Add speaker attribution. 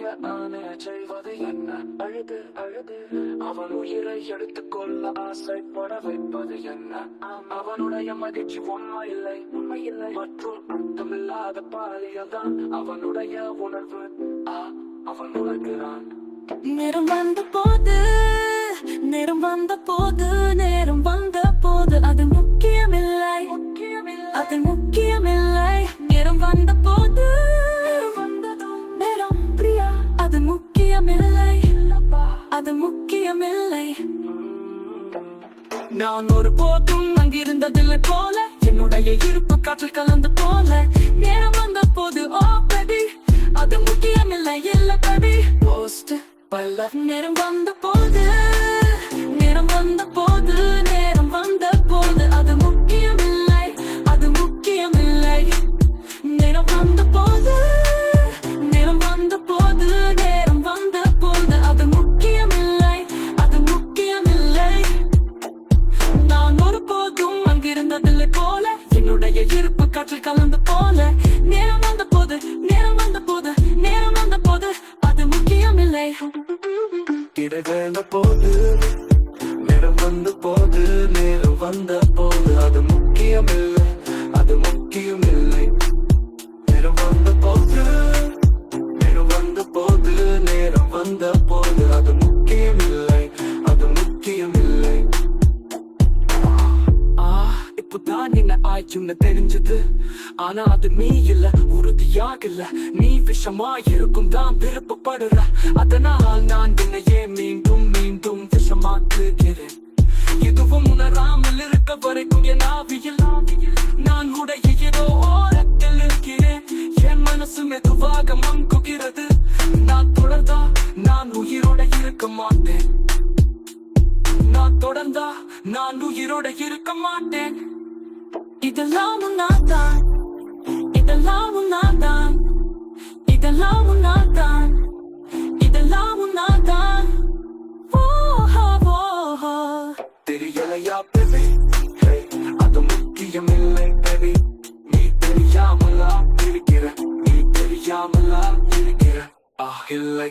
Speaker 1: பெரிய ஆனே செய்வது என்ன? அழுது அழுது அவன் உயிரை எடுத்துக்கொள்ள ஆசைப்பட வைப்பது என்ன? அவனுடைய மகிழ்ச்சி உண்மையில்லை மற்றும் அர்த்தமில்லாத பாலியல் தான் அவனுடைய உணர்வு. அவன் உணர்கிறான்.
Speaker 2: நேரம் வந்த போது, நேரம் வந்த போது, நேரம் வந்த போது அது முக்கியமில்லை, அது முக்கியமில்லை. நேரம் வந்த போது, நேரம் பிரியா அது முக்கியமில்லை, அது முக்கியமில்லை. நான் ஒரு போதும் அங்கிருந்ததில்லை போல, என்னுடைய இருப்பு காற்றில் கலந்து போல. நேரம் வந்த போது ஓ பேபி அது முக்கியமில்லை, இல்ல பேபி போஸ்ட் பல்ல. நேரம் வந்த போது, நேரம் வந்த போது, நேரம் வந்த போது அது முக்கியமில்லை, அது முக்கியமில்லை. நேரம் வந்த போது, நேரம் வந்த போது, நேரம் வந்த போது அது முக்கியமில்லை, அது முக்கியமில்லை. நான் ஒரு போதும் அங்கிருந்ததில்லை போல, என்னுடைய இருப்பு காற்றில் கலந்து போல. நேரம் வந்த போது, நேரம் வந்த போது, நேரம் வந்த போது அது முக்கியமில்லை.
Speaker 1: கிடைந்த போது, நேரம் வந்த போது, நேரம் வந்த போது அது முக்கியமில்லை, அது முக்கியமில்லை. நேரம் வந்த போது, நேரம் வந்த போது, நேரம் வந்த போது அது முக்கியமில்லை, அது முக்கியமில்லை. இப்போதான் என்ன ஆச்சுன்னு தெரிஞ்சது. ஆனா அது நீ இல்ல, உறுதியாக இல்ல. நீ விஷமா இருக்கும் தான் விருப்பப்படுற. அதனால் நான் என்னையே மீண்டும் மீண்டும் விஷமாக்குகிறேன். இதுவும் உணராமல் இருக்க வரைக்கும் என் ஆவியில் நான் உடைய ஏதோ ஓரத்தில் இருக்கிறேன். என் மனசு மெதுவாக மங்குகிறது. நான் தொடர்ந்தா நான் உயிரோட இருக்க மாட்டேன். நான் தொடர்ந்தா நான் உயிரோட இருக்க மாட்டேன்.
Speaker 2: இதெல்லாம் உன்னாதான், இதெல்லாம் உன்னாதான், இதெல்லாம் உன்னாதான், இதெல்லாம் உன்னாதான்.
Speaker 1: தெரியலையா பேபி, அது முக்கியமில்லை பேபி. நீ தெரியாமலா இருக்கிற, நீ தெரியாமலா இருக்கிற. இல்லை